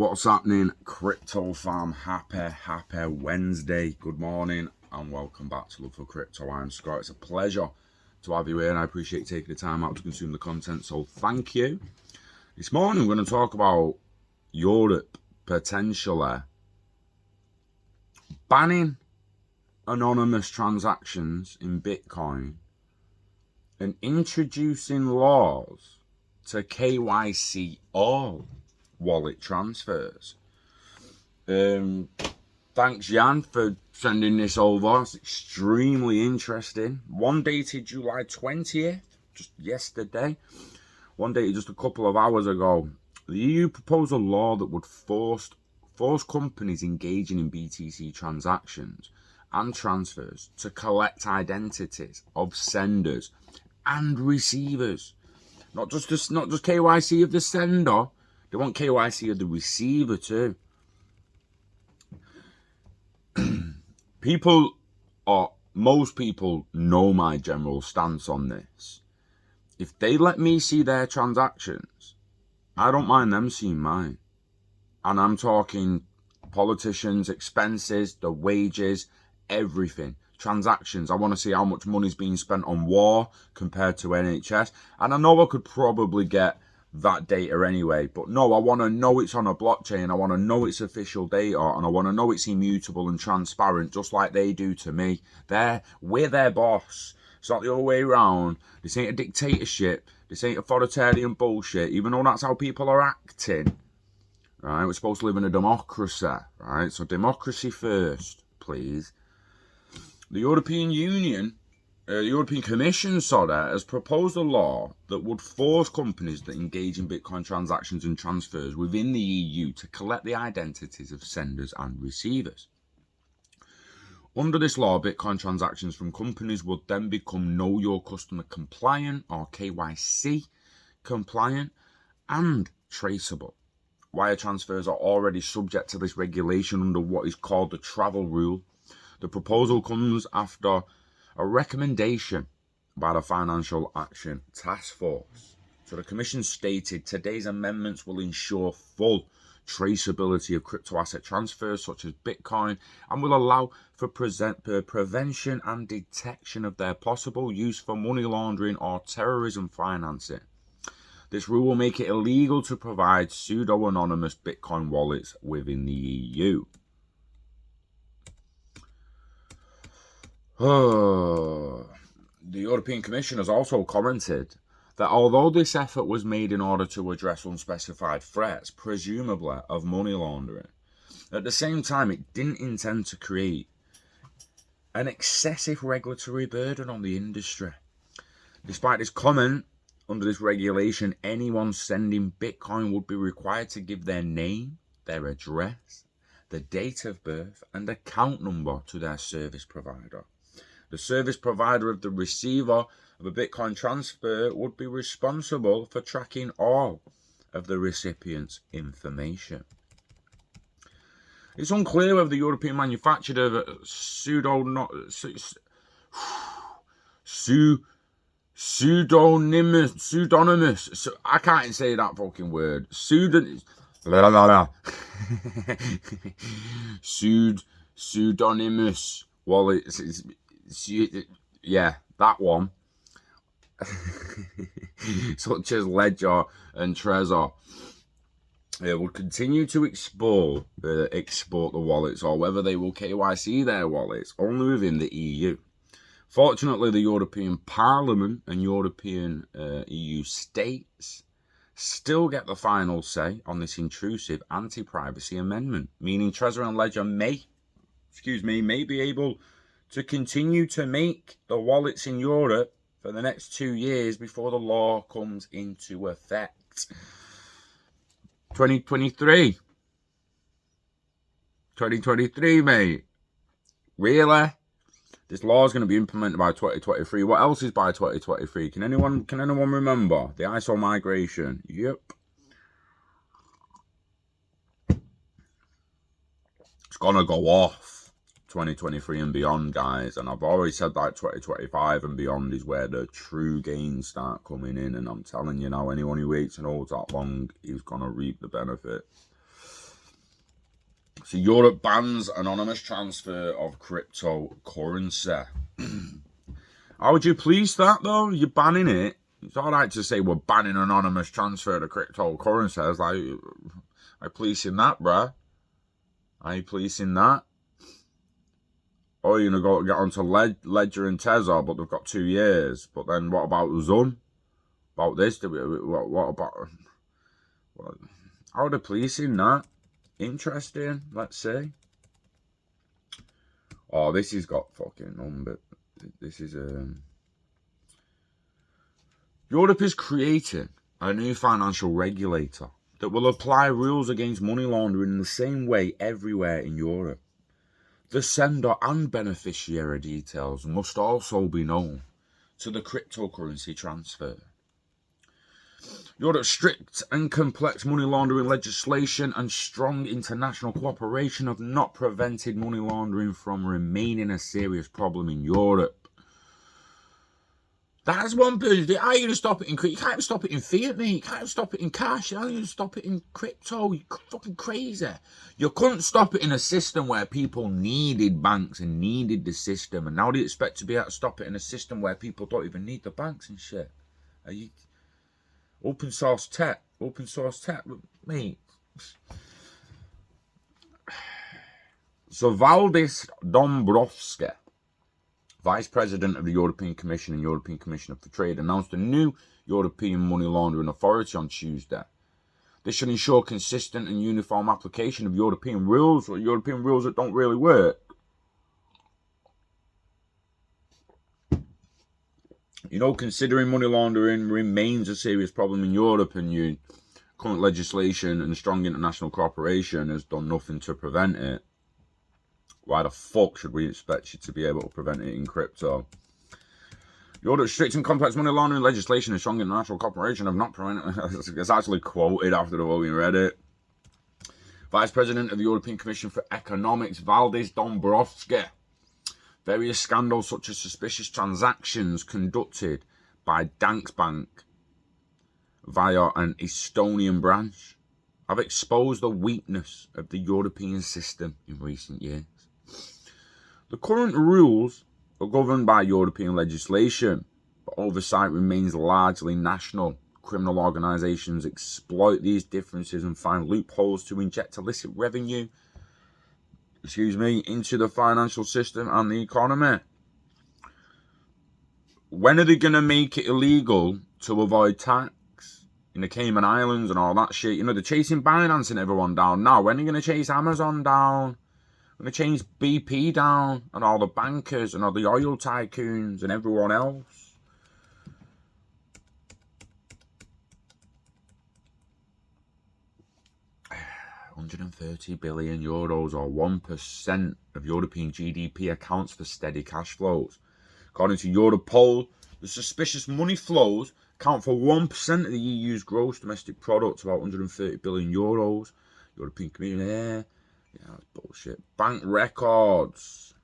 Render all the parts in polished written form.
What's happening, crypto fam? Happy Wednesday. Good morning and welcome back to Love for Crypto. I'm Scott. It's a pleasure to have you here and I appreciate you taking the time out to consume the content, so thank you. This morning we're going to talk about Europe potentially banning anonymous transactions in Bitcoin and introducing laws to KYC all wallet transfers. Thanks Jan for sending this over. It's extremely interesting. One dated July 20th, just yesterday. One dated just a couple of hours ago. The EU proposed a law that would force companies engaging in BTC transactions and transfers to collect identities of senders and receivers. Not just KYC of the sender. They want KYC of the receiver too. Most people know my general stance on this. If they let me see their transactions, I don't mind them seeing mine. And I'm talking politicians, expenses, the wages, everything. Transactions. I want to see how much money's being spent on war compared to NHS. And I know I could probably get that data anyway, but no, I want to know it's on a blockchain. I want to know it's official data, and I want to know it's immutable and transparent, just like they do to me. We're their boss. It's not the other way around. This ain't a dictatorship. This ain't authoritarian bullshit, even though that's how people are acting. Right? We're supposed to live in a democracy, right? So democracy first, please. The European Union, the European Commission, has proposed a law that would force companies that engage in Bitcoin transactions and transfers within the EU to collect the identities of senders and receivers. Under this law, Bitcoin transactions from companies would then become Know Your Customer compliant or KYC compliant and traceable. Wire transfers are already subject to this regulation under what is called the travel rule. The proposal comes after a recommendation by the Financial Action Task Force. So the Commission stated today's amendments will ensure full traceability of crypto asset transfers such as Bitcoin and will allow for prevention and detection of their possible use for money laundering or terrorism financing. This rule will make it illegal to provide pseudo-anonymous Bitcoin wallets within the EU. The European Commission has also commented that although this effort was made in order to address unspecified threats, presumably of money laundering, at the same time it didn't intend to create an excessive regulatory burden on the industry. Despite this comment, under this regulation, anyone sending Bitcoin would be required to give their name, their address, the date of birth, and account number to their service provider. The service provider of the receiver of a Bitcoin transfer would be responsible for tracking all of the recipient's information. It's unclear whether the European manufacturer of pseudonymous. So I can't even say that fucking word. Pseudonymous wallets. Yeah, that one. Such as Ledger and Trezor. Will continue to export the wallets, or whether they will KYC their wallets only within the EU. Fortunately, the European Parliament and European EU states still get the final say on this intrusive anti-privacy amendment, meaning Trezor and Ledger may be able to continue to make the wallets in Europe for the next 2 years before the law comes into effect. 2023, mate. Really? This law is going to be implemented by 2023. What else is by 2023? Can anyone remember? The ISO migration. Yep. It's going to go off 2023 and beyond, guys. And I've already said that 2025 and beyond is where the true gains start coming in. And I'm telling you now, anyone who waits and holds that long is going to reap the benefits. So Europe bans anonymous transfer of cryptocurrency. How would you police that, though? You're banning it. It's all right to say we're banning anonymous transfer of cryptocurrency. It's like policing that, bruh. Are you policing that? Or you're going to go get onto Ledger and Tesla, but they've got 2 years. But then what about Zun? About this? What about... How are they policing that? Interesting, let's see. Oh, this has got fucking number. This is Europe is creating a new financial regulator that will apply rules against money laundering in the same way everywhere in Europe. The sender and beneficiary details must also be known to the cryptocurrency transfer. Europe's strict and complex money laundering legislation and strong international cooperation have not prevented money laundering from remaining a serious problem in Europe. That's one person. How are you going to stop it in crypto? You can't even stop it in fiat, mate. You can't even stop it in cash. How are you going to stop it in crypto? You're fucking crazy. You couldn't stop it in a system where people needed banks and needed the system. And now do you expect to be able to stop it in a system where people don't even need the banks and shit? Are you... Open source tech, mate. So Valdis Dombrovskis, Vice President of the European Commission and European Commissioner for Trade, announced a new European money laundering authority on Tuesday. This should ensure consistent and uniform application of European rules, or European rules that don't really work. You know, considering money laundering remains a serious problem in Europe and your current legislation and strong international cooperation has done nothing to prevent it, why the fuck should we expect you to be able to prevent it in crypto? Europe's strict and complex money laundering legislation and strong international cooperation have not prevented it. It's actually quoted after the vote we read it. Vice President of the European Commission for Economics, Valdis Dombrovskis. Various scandals such as suspicious transactions conducted by Danske Bank via an Estonian branch have exposed the weakness of the European system in recent years. The current rules are governed by European legislation, but oversight remains largely national. Criminal organisations exploit these differences and find loopholes to inject illicit revenue into the financial system and the economy. When are they going to make it illegal to avoid tax in the Cayman Islands and all that shit? You know, they're chasing Binance and everyone down now. When are you going to chase Amazon down? They're going to chase BP down and all the bankers and all the oil tycoons and everyone else. €130 billion or 1% of European GDP accounts for steady cash flows. According to Ellipal, the suspicious money flows account for 1% of the EU's gross domestic product, about €130 billion. European Commission, yeah, that's bullshit. Bank records.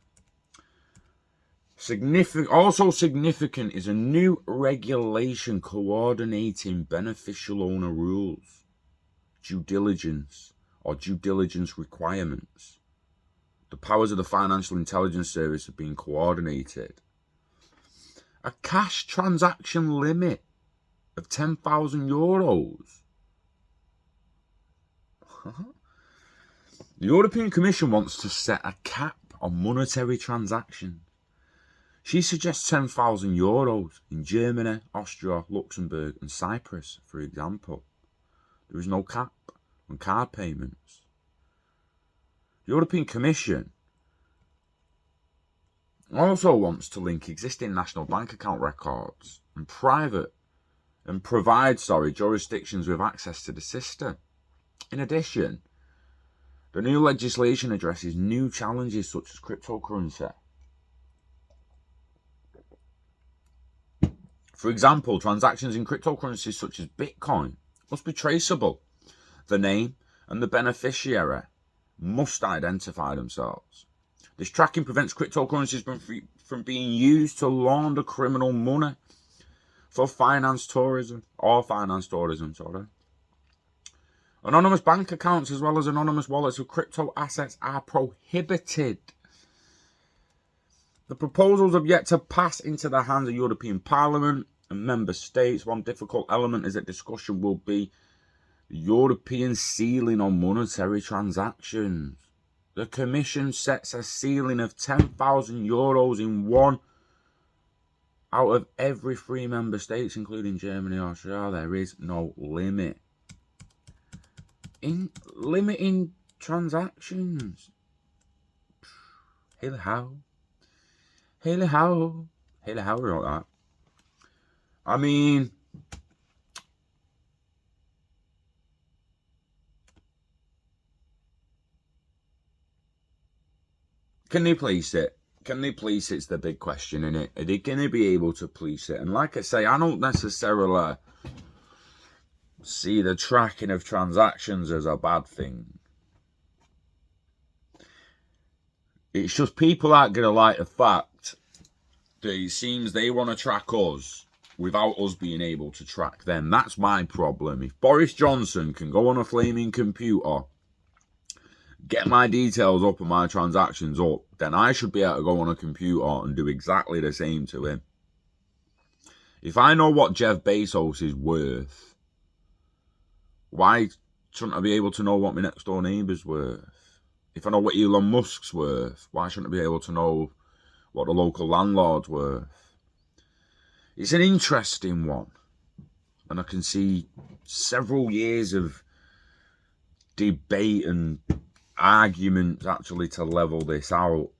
Also significant is a new regulation coordinating beneficial owner rules, due diligence requirements. The powers of the Financial Intelligence Service have been coordinated. A cash transaction limit of €10,000. The European Commission wants to set a cap on monetary transactions. She suggests €10,000 in Germany, Austria, Luxembourg and Cyprus, for example. There is no cap on card payments. The European Commission also wants to link existing national bank account records and provide jurisdictions with access to the system. In addition, the new legislation addresses new challenges such as cryptocurrency. For example, transactions in cryptocurrencies such as Bitcoin must be traceable. The name and the beneficiary must identify themselves. This tracking prevents cryptocurrencies from being used to launder criminal money for finance tourism. Anonymous bank accounts as well as anonymous wallets of crypto assets are prohibited. The proposals have yet to pass into the hands of European Parliament and member states. One difficult element is that discussion will be European ceiling on monetary transactions. The Commission sets a ceiling of €10,000 in one out of every 3 member states, including Germany or Australia. There is no limit. In limiting transactions. Haley how? Haley how? Haley how wrote that. I mean, can they police it? Can they police it's the big question, innit? Are they going to be able to police it? And like I say, I don't necessarily see the tracking of transactions as a bad thing. It's just people aren't going to like the fact that it seems they want to track us without us being able to track them. That's my problem. If Boris Johnson can go on a flaming computer, get my details up and my transactions up, then I should be able to go on a computer and do exactly the same to him. If I know what Jeff Bezos is worth, why shouldn't I be able to know what my next door neighbour's worth? If I know what Elon Musk's worth, why shouldn't I be able to know what the local landlord's worth? It's an interesting one. And I can see several years of debate and arguments actually to level this out.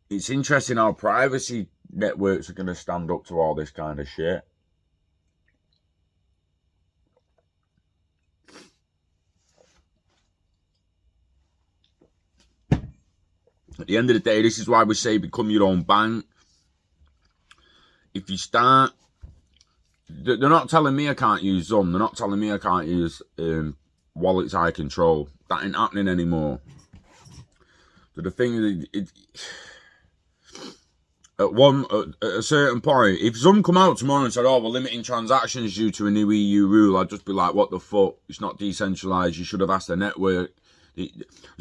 It's interesting how privacy networks are going to stand up to all this kind of shit. At the end of the day, this is why we say become your own bank. If you start, they're not telling me I can't use Zoom. They're not telling me I can't use wallets I control. That ain't happening anymore. So the thing is, at a certain point, if Zoom come out tomorrow and said, "Oh, we're limiting transactions due to a new EU rule," I'd just be like, "What the fuck? It's not decentralized. You should have asked the network."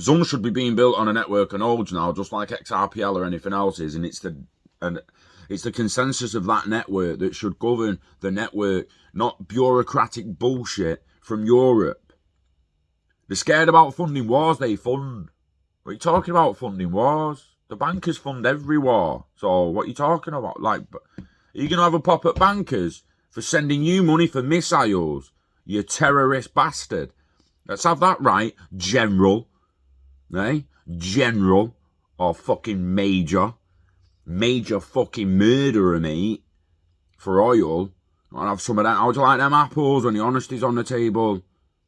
Zoom should be being built on a network of nodes now, just like XRPL or anything else is, and it's the consensus of that network that should govern the network, not bureaucratic bullshit from Europe. They're scared about funding wars they fund. What are you talking about, funding wars? The bankers fund every war. So what are you talking about? Like, are you going to have a pop at bankers for sending you money for missiles? You terrorist bastard. Let's have that right, General. Eh? General. Or fucking Major. Major fucking murderer, mate. For oil. I'll have some of that. How do you like them apples when the honesty's on the table?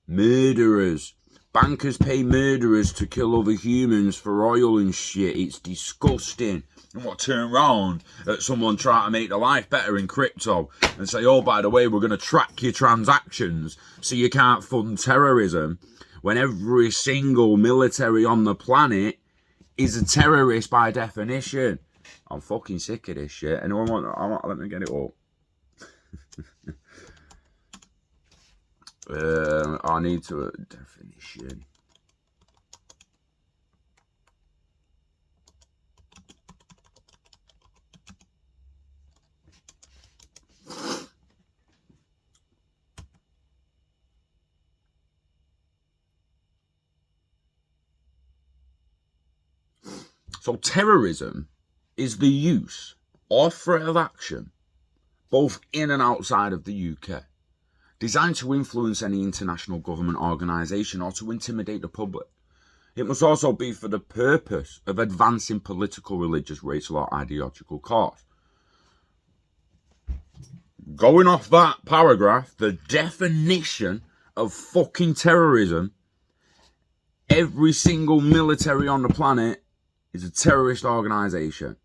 Murderers. Bankers pay murderers to kill other humans for oil and shit. It's disgusting. And what, turn round at someone trying to make their life better in crypto and say, "Oh, by the way, we're going to track your transactions so you can't fund terrorism," when every single military on the planet is a terrorist by definition. I'm fucking sick of this shit. Anyone want, let me get it up. I need to definition. So terrorism is the use or threat of action, both in and outside of the UK, designed to influence any international government organisation or to intimidate the public. It must also be for the purpose of advancing political, religious, racial or ideological cause. Going off that paragraph, the definition of fucking terrorism, every single military on the planet is a terrorist organisation.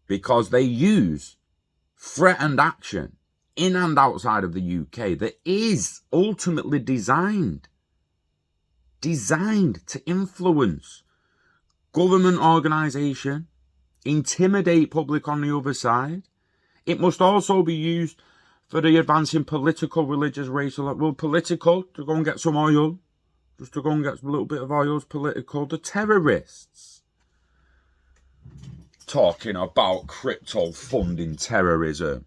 Because they use threatened action in and outside of the UK that is ultimately designed to influence government organisation, intimidate public on the other side, It must also be used for the advancing political, religious, racial, well, political, to go and get some oil. Just to go and get a little bit of oil, political. The terrorists. Talking about crypto funding terrorism.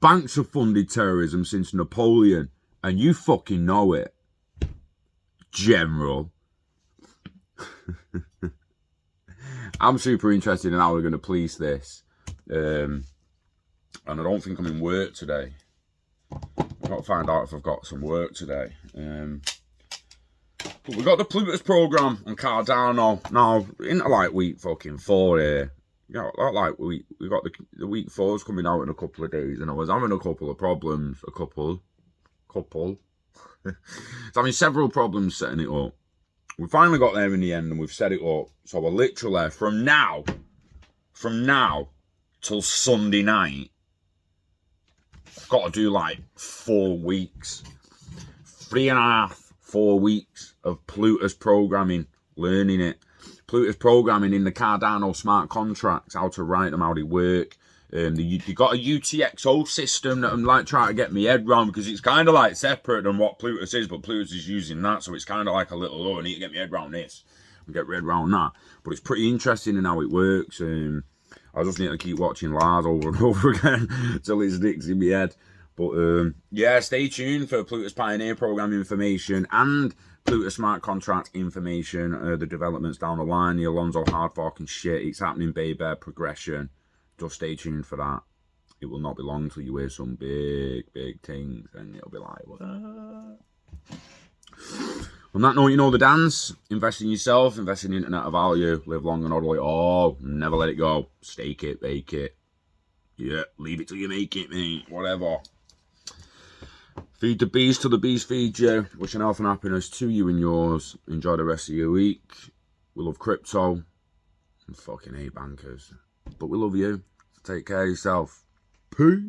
Banks have funded terrorism since Napoleon, and you fucking know it, General. I'm super interested in how we're going to police this. And I don't think I'm in work today. I've got to find out if I've got some work today. But we've got the Plutus program on Cardano. Now, into like week fucking 4 here. You know, like we got the week 4's coming out in a couple of days, and I was having a couple of problems. A couple. So having several problems setting it up. We finally got there in the end, and we've set it up. So we're literally from now till Sunday night, I've got to do like 4 weeks, 3.5, 4 weeks of Plutus programming, learning it. Plutus programming in the Cardano smart contracts, how to write them, how they work. They got a UTXO system that I'm like trying to get my head around, because it's kind of like separate than what Plutus is, but Plutus is using that, so it's kind of like a little, oh, I need to get my head around this and get my head around that. But it's pretty interesting in how it works. I just need to keep watching Lars over and over again till it sticks in my head. But yeah, stay tuned for Plutus Pioneer Program information and Plutus Smart Contract information. The developments down the line, the Alonso hard fork and shit. It's happening, baby. Progression. Just stay tuned for that. It will not be long till you hear some big things, and it'll be like, what? On that note, you know the dance. Invest in yourself, invest in the internet of value, live long and orderly. Oh, never let it go. Stake it, bake it. Yeah, leave it till you make it, mate. Whatever. Feed the beast till the beast feeds you. Wishing health and happiness to you and yours. Enjoy the rest of your week. We love crypto. And fucking hate bankers. But we love you. So take care of yourself. Peace.